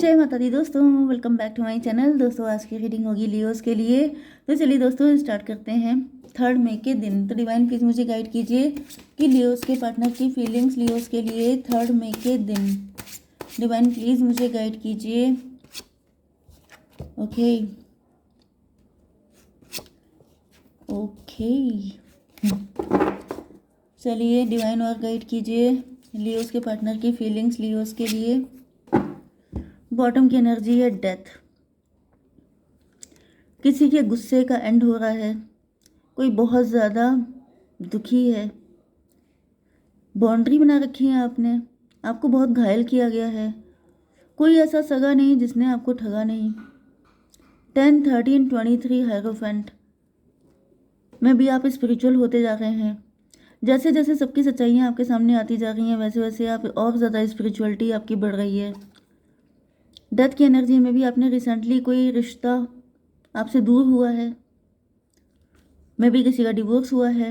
जय माता दी दोस्तों, welcome back to my channel. दोस्तों आज की रीडिंग होगी लियोस के लिए। तो चलिए दोस्तों स्टार्ट करते हैं। 3 मई के दिन तो डिवाइन प्लीज मुझे गाइड कीजिए कि लियोस के पार्टनर की फीलिंग्स लियोस के लिए 3 मई के दिन। डिवाइन प्लीज मुझे गाइड कीजिए। ओके चलिए डिवाइन और गाइड कीजिए लियोस के पार्टनर की फीलिंग्स लियोस के लिए। बॉटम की एनर्जी है डेथ। किसी के गुस्से का एंड हो रहा है, कोई बहुत ज़्यादा दुखी है, बाउंड्री बना रखी है आपने, आपको बहुत घायल किया गया है, कोई ऐसा सगा नहीं जिसने आपको ठगा नहीं। 10, 13, 23 हायरोफेंट में भी आप स्पिरिचुअल होते जा रहे हैं। जैसे जैसे सबकी सच्चाइयाँ आपके सामने आती जा रही हैं वैसे वैसे आप और ज़्यादा स्पिरिचुअलिटी आपकी बढ़ रही है। डेथ की एनर्जी में भी आपने रिसेंटली कोई रिश्ता आपसे दूर हुआ है, मे भी किसी का डिवोर्स हुआ है।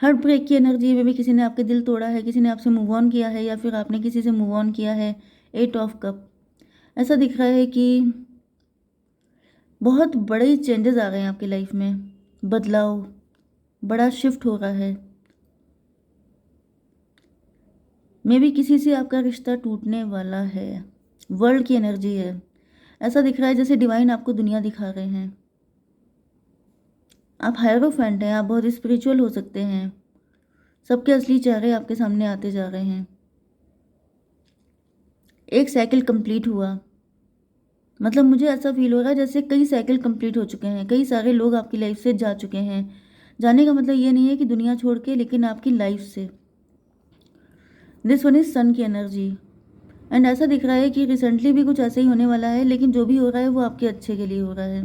हार्ट ब्रेक की एनर्जी में भी किसी ने आपके दिल तोड़ा है, किसी ने आपसे मूव ऑन किया है या फिर आपने किसी से मूव ऑन किया है। 8 ऑफ कप ऐसा दिख रहा है कि बहुत बड़े चेंजेस आ गए हैं आपकी लाइफ में, बदलाव, बड़ा शिफ्ट हो रहा है। मे भी किसी से आपका रिश्ता टूटने वाला है। वर्ल्ड की एनर्जी है। ऐसा दिख रहा है जैसे डिवाइन आपको दुनिया दिखा रहे हैं। आप हायरोफेंट हैं, आप बहुत स्पिरिचुअल हो सकते हैं। सबके असली चेहरे आपके सामने आते जा रहे हैं। एक साइकिल कंप्लीट हुआ, मतलब मुझे ऐसा फील हो रहा है जैसे कई साइकिल कंप्लीट हो चुके हैं, कई सारे लोग आपकी लाइफ से जा चुके हैं। जाने का मतलब ये नहीं है कि दुनिया छोड़ के, लेकिन आपकी लाइफ से। दिस वन इज सन की एनर्जी एंड ऐसा दिख रहा है कि रिसेंटली भी कुछ ऐसा ही होने वाला है, लेकिन जो भी हो रहा है वो आपके अच्छे के लिए हो रहा है।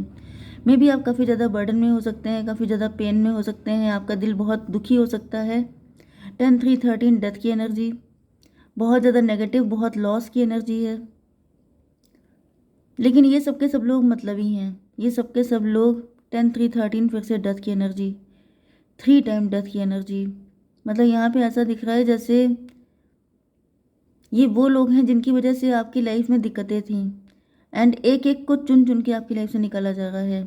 मे भी आप काफ़ी ज़्यादा बर्डन में हो सकते हैं, काफ़ी ज़्यादा पेन में हो सकते हैं, आपका दिल बहुत दुखी हो सकता है। 10, 3, 13 डेथ की एनर्जी, बहुत ज़्यादा नेगेटिव, बहुत लॉस की एनर्जी है। लेकिन ये सब के सब लोग मतलबी हैं, ये सब के सब लोग। 10, 3, 13 फिर से डेथ की एनर्जी, 3 टाइम डेथ की एनर्जी। मतलब यहाँ पे ऐसा दिख रहा है जैसे ये वो लोग हैं जिनकी वजह से आपकी लाइफ में दिक्कतें थी एंड एक एक को चुन चुन के आपकी लाइफ से निकाला जा रहा है।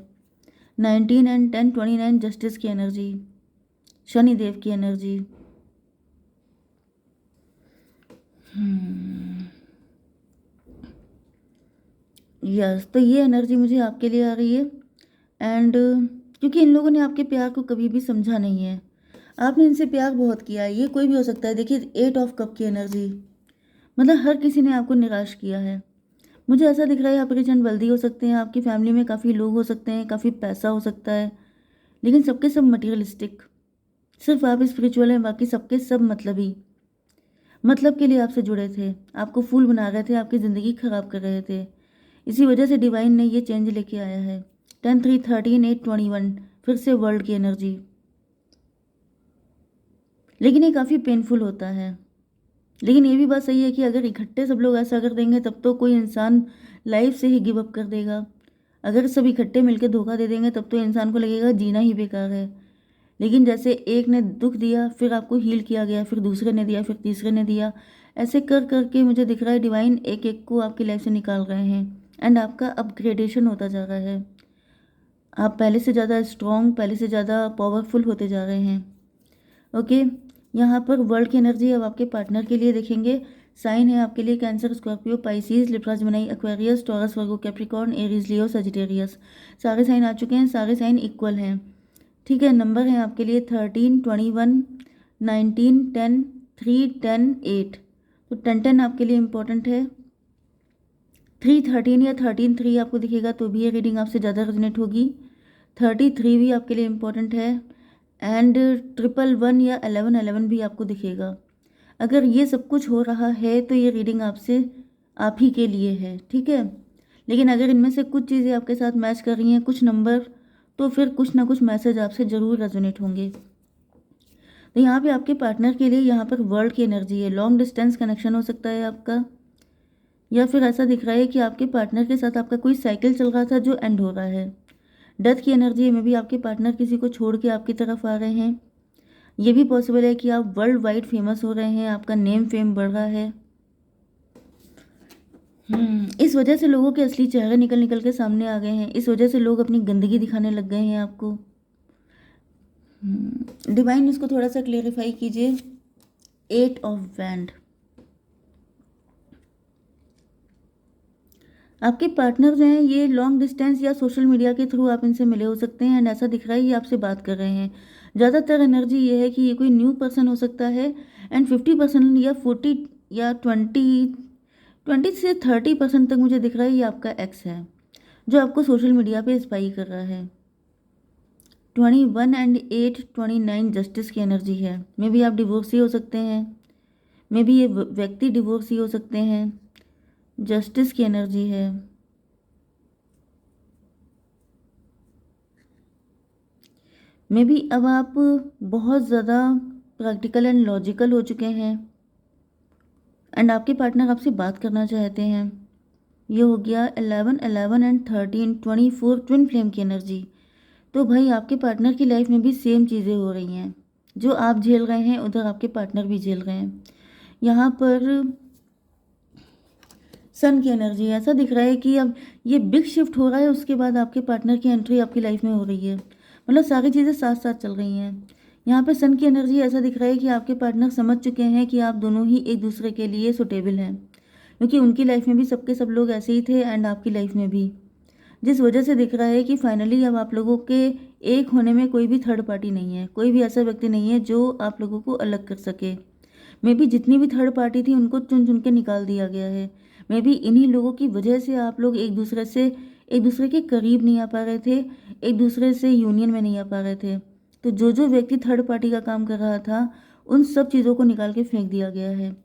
19 एंड 10, 29 जस्टिस की एनर्जी, शनिदेव की एनर्जी। यस, तो ये एनर्जी मुझे आपके लिए आ रही है एंड क्योंकि इन लोगों ने आपके प्यार को कभी भी समझा नहीं है, आपने इनसे प्यार बहुत किया है। ये कोई भी हो सकता है। देखिए 8 ऑफ कप की एनर्जी, मतलब हर किसी ने आपको निराश किया है। मुझे ऐसा दिख रहा है आप रिच एंड वेल्दी हो सकते हैं, आपकी फैमिली में काफ़ी लोग हो सकते हैं, काफ़ी पैसा हो सकता है, लेकिन सबके सब मटेरियलिस्टिक। सिर्फ आप स्पिरिचुअल हैं, बाकी सबके सब मतलबी, मतलब के लिए आपसे जुड़े थे, आपको फूल बना रहे थे, आपकी ज़िंदगी ख़राब कर रहे थे। इसी वजह से डिवाइन ने ये चेंज लेके आया है। 10, 3, 13, 8, 21 फिर से वर्ल्ड की एनर्जी। लेकिन ये काफ़ी पेनफुल होता है। लेकिन ये भी बात सही है कि अगर इकट्ठे सब लोग ऐसा कर देंगे तब तो कोई इंसान लाइफ से ही गिव अप कर देगा। अगर सब इकट्ठे मिलकर धोखा दे देंगे तब तो इंसान को लगेगा जीना ही बेकार है। लेकिन जैसे एक ने दुख दिया, फिर आपको हील किया गया, फिर दूसरे ने दिया, फिर तीसरे ने दिया, ऐसे कर करके मुझे दिख रहा है डिवाइन एक एक को आपकी लाइफ से निकाल रहे हैं एंड आपका अपग्रेडेशन होता जा रहा है। आप पहले से ज़्यादा स्ट्रॉन्ग, पहले से ज़्यादा पावरफुल होते जा रहे हैं। ओके, यहाँ पर वर्ल्ड की एनर्जी अब आपके पार्टनर के लिए देखेंगे। साइन है आपके लिए Cancer, Scorpio, Pisces, Libra, Gemini, Aquarius, Taurus, Virgo, Capricorn, Aries, Leo, Sagittarius. सारे साइन आ चुके हैं, सारे साइन इक्वल हैं। ठीक है, नंबर है आपके लिए 13, 21, 19, 10, 3, 10, 8। तो 10, 10 आपके लिए इम्पोर्टेंट है। 3, 13 या 13, 3 आपको दिखेगा तो भी ये रीडिंग आपसे ज़्यादा रेजोनेट होगी। 33 भी आपके लिए इम्पोर्टेंट है एंड 111 या 11, 11 भी आपको दिखेगा। अगर ये सब कुछ हो रहा है तो ये रीडिंग आपसे, आप ही के लिए है। ठीक है, लेकिन अगर इनमें से कुछ चीज़ें आपके साथ मैच कर रही हैं, कुछ नंबर, तो फिर कुछ ना कुछ मैसेज आपसे ज़रूर रेजोनेट होंगे। तो यहाँ पे आपके पार्टनर के लिए यहाँ पर वर्ल्ड की एनर्जी है। लॉन्ग डिस्टेंस कनेक्शन हो सकता है आपका, या फिर ऐसा दिख रहा है कि आपके पार्टनर के साथ आपका कोई साइकिल चल रहा था जो एंड हो रहा है। डेथ की एनर्जी में भी आपके पार्टनर किसी को छोड़ के आपकी तरफ आ रहे हैं। ये भी पॉसिबल है कि आप वर्ल्ड वाइड फेमस हो रहे हैं, आपका नेम फेम बढ़ रहा है। इस वजह से लोगों के असली चेहरे निकल निकल के सामने आ गए हैं, इस वजह से लोग अपनी गंदगी दिखाने लग गए हैं आपको। डिवाइन इसको थोड़ा सा क्लेरिफाई कीजिए। 8 ऑफ वैंड, आपके पार्टनर जो हैं ये लॉन्ग डिस्टेंस या सोशल मीडिया के थ्रू आप इनसे मिले हो सकते हैं, एंड ऐसा दिख रहा है ये आपसे बात कर रहे हैं। ज़्यादातर एनर्जी ये है कि ये कोई न्यू पर्सन हो सकता है, एंड 50% या 40 या 20 से 30% तक मुझे दिख रहा है ये आपका एक्स है, जो आपको सोशल मीडिया पे स्पाई कर रहा है। 21 एंड 8 29 जस्टिस की एनर्जी है। मे बी आप डिवोर्सी हो सकते हैं, मे बी ये व्यक्ति डिवोर्सी हो सकते हैं। जस्टिस की एनर्जी है। मे बी अब आप बहुत ज़्यादा प्रैक्टिकल एंड लॉजिकल हो चुके हैं, एंड आपके पार्टनर आपसे बात करना चाहते हैं। ये हो गया 11 11 एंड 13 24 ट्विन फ्लेम की एनर्जी। तो भाई आपके पार्टनर की लाइफ में भी सेम चीज़ें हो रही हैं, जो आप झेल रहे हैं उधर आपके पार्टनर भी झेल रहे हैं। यहाँ पर सन की एनर्जी, ऐसा दिख रहा है कि अब ये बिग शिफ्ट हो रहा है, उसके बाद आपके पार्टनर की एंट्री आपकी लाइफ में हो रही है। मतलब सारी चीज़ें साथ साथ चल रही हैं। यहाँ पे सन की एनर्जी ऐसा दिख रहा है कि आपके पार्टनर समझ चुके हैं कि आप दोनों ही एक दूसरे के लिए सुटेबल हैं, क्योंकि उनकी लाइफ में भी सबके सब लोग ऐसे ही थे, एंड आपकी लाइफ में भी, जिस वजह से दिख रहा है कि फाइनली अब आप लोगों के एक होने में कोई भी थर्ड पार्टी नहीं है, कोई भी ऐसा व्यक्ति नहीं है जो आप लोगों को अलग कर सके। मे बी जितनी भी थर्ड पार्टी थी उनको चुन चुन के निकाल दिया गया है। मे बी इन्हीं लोगों की वजह से आप लोग एक दूसरे के करीब नहीं आ पा रहे थे, एक दूसरे से यूनियन में नहीं आ पा रहे थे। तो जो व्यक्ति थर्ड पार्टी का काम कर रहा था, उन सब चीज़ों को निकाल के फेंक दिया गया है।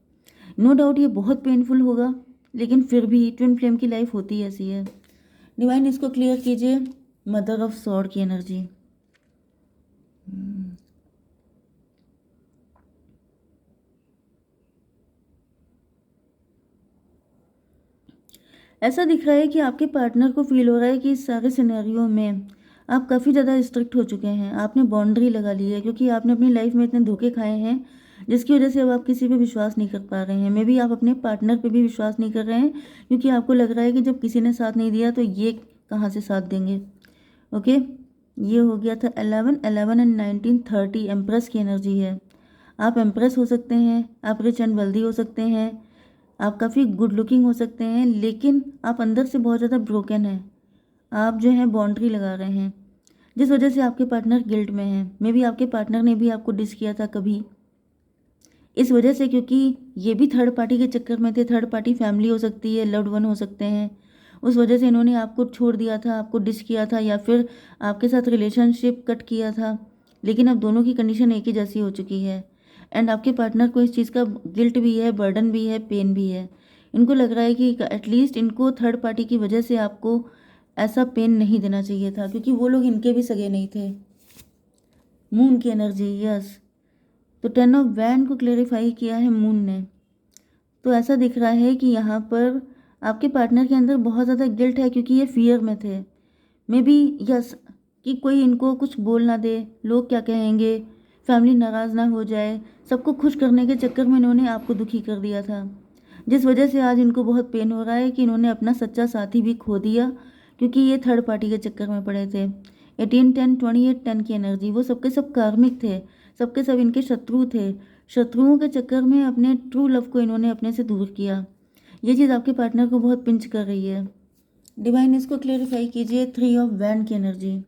नो डाउट ये बहुत पेनफुल होगा, लेकिन फिर भी ट्विन फ्लेम की लाइफ होती ऐसी है। डिवाइन इसको क्लियर कीजिए। मदर ऑफ सॉर्ड की एनर्जी। ऐसा दिख रहा है कि आपके पार्टनर को फील हो रहा है कि इस सारे सिनेरियो में आप काफ़ी ज़्यादा स्ट्रिक्ट हो चुके हैं, आपने बाउंड्री लगा ली है, क्योंकि आपने अपनी लाइफ में इतने धोखे खाए हैं, जिसकी वजह से अब आप किसी पे विश्वास नहीं कर पा रहे हैं। मे बी आप अपने पार्टनर पे भी विश्वास नहीं कर रहे हैं, क्योंकि आपको लग रहा है कि जब किसी ने साथ नहीं दिया तो ये कहाँ से साथ देंगे। ओके, ये हो गया था 11 11 एंड 19 30 एम्प्रेस की एनर्जी है। आप एम्प्रेस हो सकते हैं, आप रिच एंड वेल्दी हो सकते हैं, आप काफ़ी गुड लुकिंग हो सकते हैं, लेकिन आप अंदर से बहुत ज़्यादा ब्रोकन हैं। आप जो है बाउंड्री लगा रहे हैं, जिस वजह से आपके पार्टनर गिल्ट में हैं। मे बी आपके पार्टनर ने भी आपको डिस किया था कभी, इस वजह से, क्योंकि ये भी थर्ड पार्टी के चक्कर में थे। थर्ड पार्टी फैमिली हो सकती है, लव्ड वन हो सकते हैं। उस वजह से इन्होंने आपको छोड़ दिया था, आपको डिस किया था, या फिर आपके साथ रिलेशनशिप कट किया था। लेकिन अब दोनों की कंडीशन एक ही जैसी हो चुकी है, एंड आपके पार्टनर को इस चीज़ का गिल्ट भी है, बर्डन भी है, पेन भी है। इनको लग रहा है कि एटलीस्ट इनको थर्ड पार्टी की वजह से आपको ऐसा पेन नहीं देना चाहिए था, क्योंकि वो लोग इनके भी सगे नहीं थे। मून की एनर्जी, यस। तो 10 ऑफ वैंड को क्लेरिफाई किया है मून ने। तो ऐसा दिख रहा है कि यहाँ पर आपके पार्टनर के अंदर बहुत ज़्यादा गिल्ट है, क्योंकि ये फियर में थे। मे बी यस, कि कोई इनको कुछ बोल ना दे, लोग क्या कहेंगे, फैमिली नाराज़ ना हो जाए, सबको खुश करने के चक्कर में इन्होंने आपको दुखी कर दिया था, जिस वजह से आज इनको बहुत पेन हो रहा है कि इन्होंने अपना सच्चा साथी भी खो दिया, क्योंकि ये थर्ड पार्टी के चक्कर में पड़े थे। 18 10 28 10 की एनर्जी, वो सबके सब कार्मिक थे, सबके सब इनके शत्रु थे। शत्रुओं के चक्कर में अपने ट्रू लव को इन्होंने अपने से दूर किया। ये चीज़ आपके पार्टनर को बहुत पिंच कर रही है। डिवाइन इसको क्लेरिफाई कीजिए। 3 ऑफ वैंड की एनर्जी,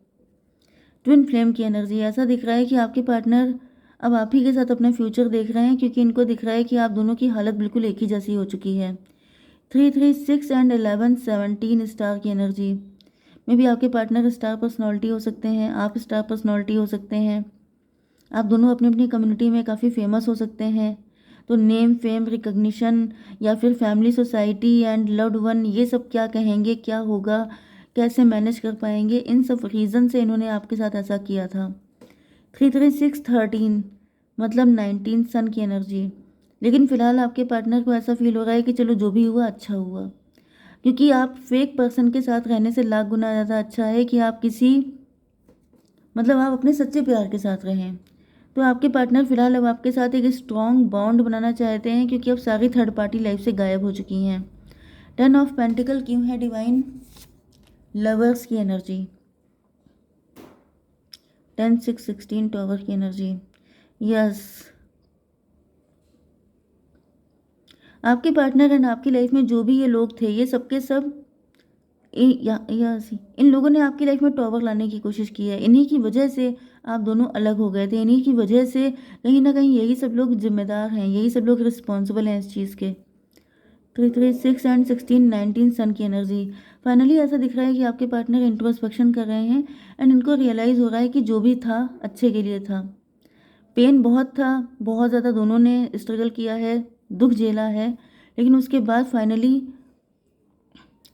ट्विन फ्लेम की एनर्जी। ऐसा दिख रहा है कि आपके पार्टनर अब आप ही के साथ अपना फ्यूचर देख रहे हैं, क्योंकि इनको दिख रहा है कि आप दोनों की हालत बिल्कुल एक ही जैसी हो चुकी है। 3 3 6 एंड 11 17 स्टार की एनर्जी। मे बी आपके पार्टनर स्टार पर्सनैलिटी हो सकते हैं, आप स्टार पर्सनैलिटी हो सकते हैं। आप दोनों अपनी अपनी कम्युनिटी में काफ़ी फेमस हो सकते हैं। तो नेम फेम रिकग्निशन, या फिर family society and loved one, ये सब क्या कहेंगे, क्या होगा, कैसे मैनेज कर पाएंगे, इन सब रीज़न से इन्होंने आपके साथ ऐसा किया था। 3 3 6 13 मतलब 19 सन की एनर्जी। लेकिन फ़िलहाल आपके पार्टनर को ऐसा फील हो रहा है कि चलो जो भी हुआ अच्छा हुआ, क्योंकि आप फेक पर्सन के साथ रहने से लाख गुना ज़्यादा अच्छा है कि आप किसी, मतलब आप अपने सच्चे प्यार के साथ रहें। तो आपके पार्टनर फिलहाल अब आपके साथ एक स्ट्रॉन्ग बॉन्ड बनाना चाहते हैं, क्योंकि अब सारी थर्ड पार्टी लाइफ से गायब हो चुकी हैं। 10 ऑफ पेंटिकल क्यों है डिवाइन? लवर्स की एनर्जी, 10 6 16 टॉवर की एनर्जी। यस, आपके पार्टनर एंड आपकी लाइफ में जो भी ये लोग थे, ये सबके सब इन लोगों ने आपकी लाइफ में टॉवर लाने की कोशिश की है। इन्हीं की वजह से आप दोनों अलग हो गए थे। इन्हीं की वजह से कहीं ना कहीं यही सब लोग जिम्मेदार हैं, यही सब लोग रिस्पॉन्सिबल हैं इस चीज़ के। 3 3 6 एंड 16 19 सन की एनर्जी। फाइनली ऐसा दिख रहा है कि आपके पार्टनर इंट्रोस्पेक्शन कर रहे हैं एंड इनको रियलाइज़ हो रहा है कि जो भी था अच्छे के लिए था। पेन बहुत था, बहुत ज़्यादा दोनों ने स्ट्रगल किया है, दुख झेला है, लेकिन उसके बाद फाइनली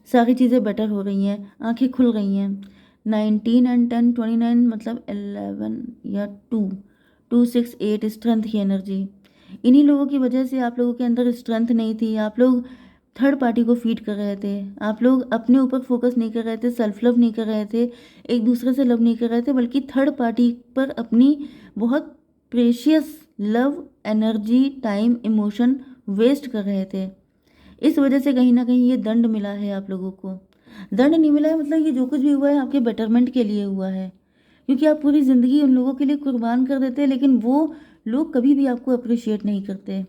सारी चीज़ें बेटर हो रही हैं, आंखें खुल गई हैं। 19 एंड 10 29 मतलब 11 या 2 2 6 8 स्ट्रेंथ की एनर्जी। इन्हीं लोगों की वजह से आप लोगों के अंदर स्ट्रेंथ नहीं थी। आप लोग थर्ड पार्टी को फीड कर रहे थे। आप लोग अपने ऊपर फोकस नहीं कर रहे थे, सेल्फ लव नहीं कर रहे थे, एक दूसरे से लव नहीं कर रहे थे, बल्कि थर्ड पार्टी पर अपनी बहुत precious love, energy, time, emotion waste कर रहे थे। इस वजह से कहीं ना कहीं ये दंड मिला है आप लोगों को। दंड नहीं मिला है मतलब ये जो कुछ भी हुआ है आपके बेटरमेंट के लिए हुआ है, क्योंकि आप पूरी ज़िंदगी उन लोगों के लिए कुर्बान कर देते हैं, लेकिन वो लोग कभी भी आपको अप्रिशिएट नहीं करते।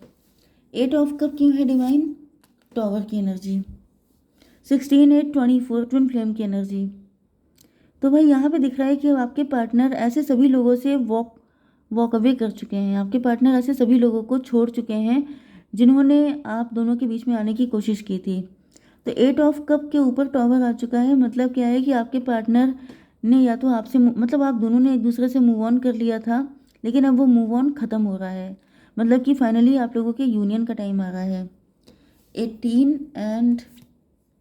8 ऑफ कप क्यों है डिवाइन? टॉवर की एनर्जी। 16 8 24 ट्विन फ्लेम की एनर्जी। तो भाई यहाँ पे दिख रहा है कि आपके पार्टनर ऐसे सभी लोगों से वॉक अवे कर चुके हैं। आपके पार्टनर ऐसे सभी लोगों को छोड़ चुके हैं जिन्होंने आप दोनों के बीच में आने की कोशिश की थी। तो 8 ऑफ कप के ऊपर टॉवर आ चुका है। मतलब क्या है कि आपके पार्टनर ने या तो आपसे मतलब आप दोनों ने एक दूसरे से मूव ऑन कर लिया था, लेकिन अब वो मूव ऑन ख़त्म हो रहा है। मतलब कि फाइनली आप लोगों के यूनियन का टाइम आ रहा है। 18 एंड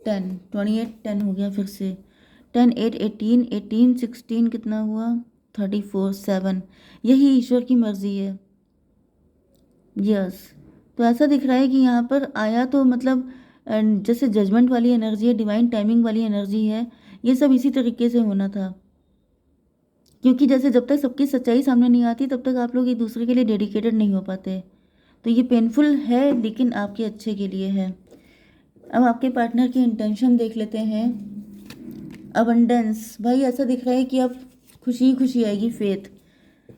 10 28 10 हो गया फिर से। 10 8 18 18 16 कितना हुआ? 34 7। यही ईश्वर की मर्जी है। यस, तो ऐसा दिख रहा है कि यहाँ पर आया तो मतलब जैसे जजमेंट वाली एनर्जी है, डिवाइन टाइमिंग वाली एनर्जी है, ये सब इसी तरीके से होना था। क्योंकि जैसे जब तक सबकी सच्चाई सामने नहीं आती तब तक आप लोग एक दूसरे के लिए डेडिकेटेड नहीं हो पाते। तो ये पेनफुल है, लेकिन आपके अच्छे के लिए है। अब आपके पार्टनर की इंटेंशन देख लेते हैं। अबंडेंस, भाई ऐसा दिख रहा है कि अब खुशी खुशी आएगी, फेथ।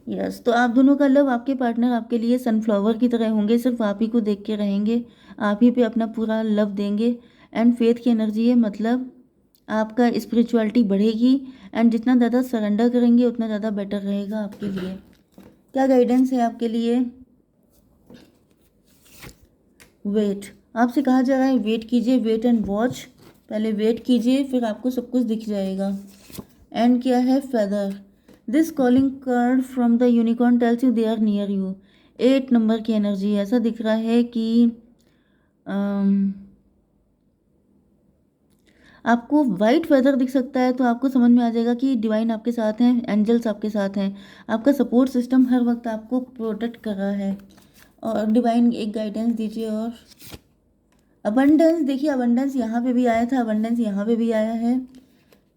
यस, तो आप दोनों का लव, आपके पार्टनर आपके लिए सनफ्लावर की तरह होंगे, सिर्फ आप ही को देख के रहेंगे, आप ही पे अपना पूरा लव देंगे। एंड फेथ की एनर्जी है, मतलब आपका स्पिरिचुअलिटी बढ़ेगी एंड जितना ज़्यादा सरेंडर करेंगे उतना ज़्यादा बेटर रहेगा आपके लिए। क्या गाइडेंस है आपके लिए? वेट, आपसे कहा जा रहा है वेट कीजिए, वेट एंड वॉच। पहले वेट कीजिए, फिर आपको सब कुछ दिख जाएगा। एंड क्या है? Feather. This calling card from the unicorn tells you they are near you. 8 number की एनर्जी। ऐसा दिख रहा है कि आपको वाइट फेदर दिख सकता है, तो आपको समझ में आ जाएगा कि डिवाइन आपके साथ हैं, एंजल्स आपके साथ हैं, आपका सपोर्ट सिस्टम हर वक्त आपको प्रोटेक्ट कर रहा है। और डिवाइन एक गाइडेंस दीजिए। और अबंडेंस, देखिए अबंडेंस यहाँ पे भी आया था, अबंडेंस यहाँ पे भी आया है।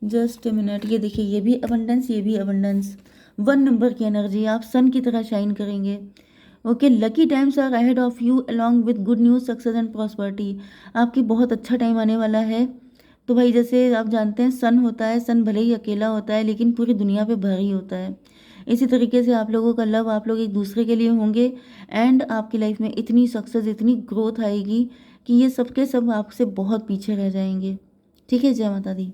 जस्ट ए मिनट, ये देखिए ये भी अबंडेंस, ये भी अबंडेंस। 1 नंबर की एनर्जी, आप सन की तरह शाइन करेंगे। Okay, lucky times are ahead of you along with good news, success and prosperity. आपकी बहुत अच्छा टाइम आने वाला है। तो भाई जैसे आप जानते हैं सन होता है, सन भले ही अकेला होता है लेकिन पूरी दुनिया पे भारी होता है। इसी तरीके से आप लोगों का लव, आप लोग एक दूसरे के लिए होंगे एंड आपकी लाइफ में इतनी सक्सेस, इतनी ग्रोथ आएगी कि ये सब के सब आपसे बहुत पीछे रह जाएंगे। ठीक है, जय माता दी।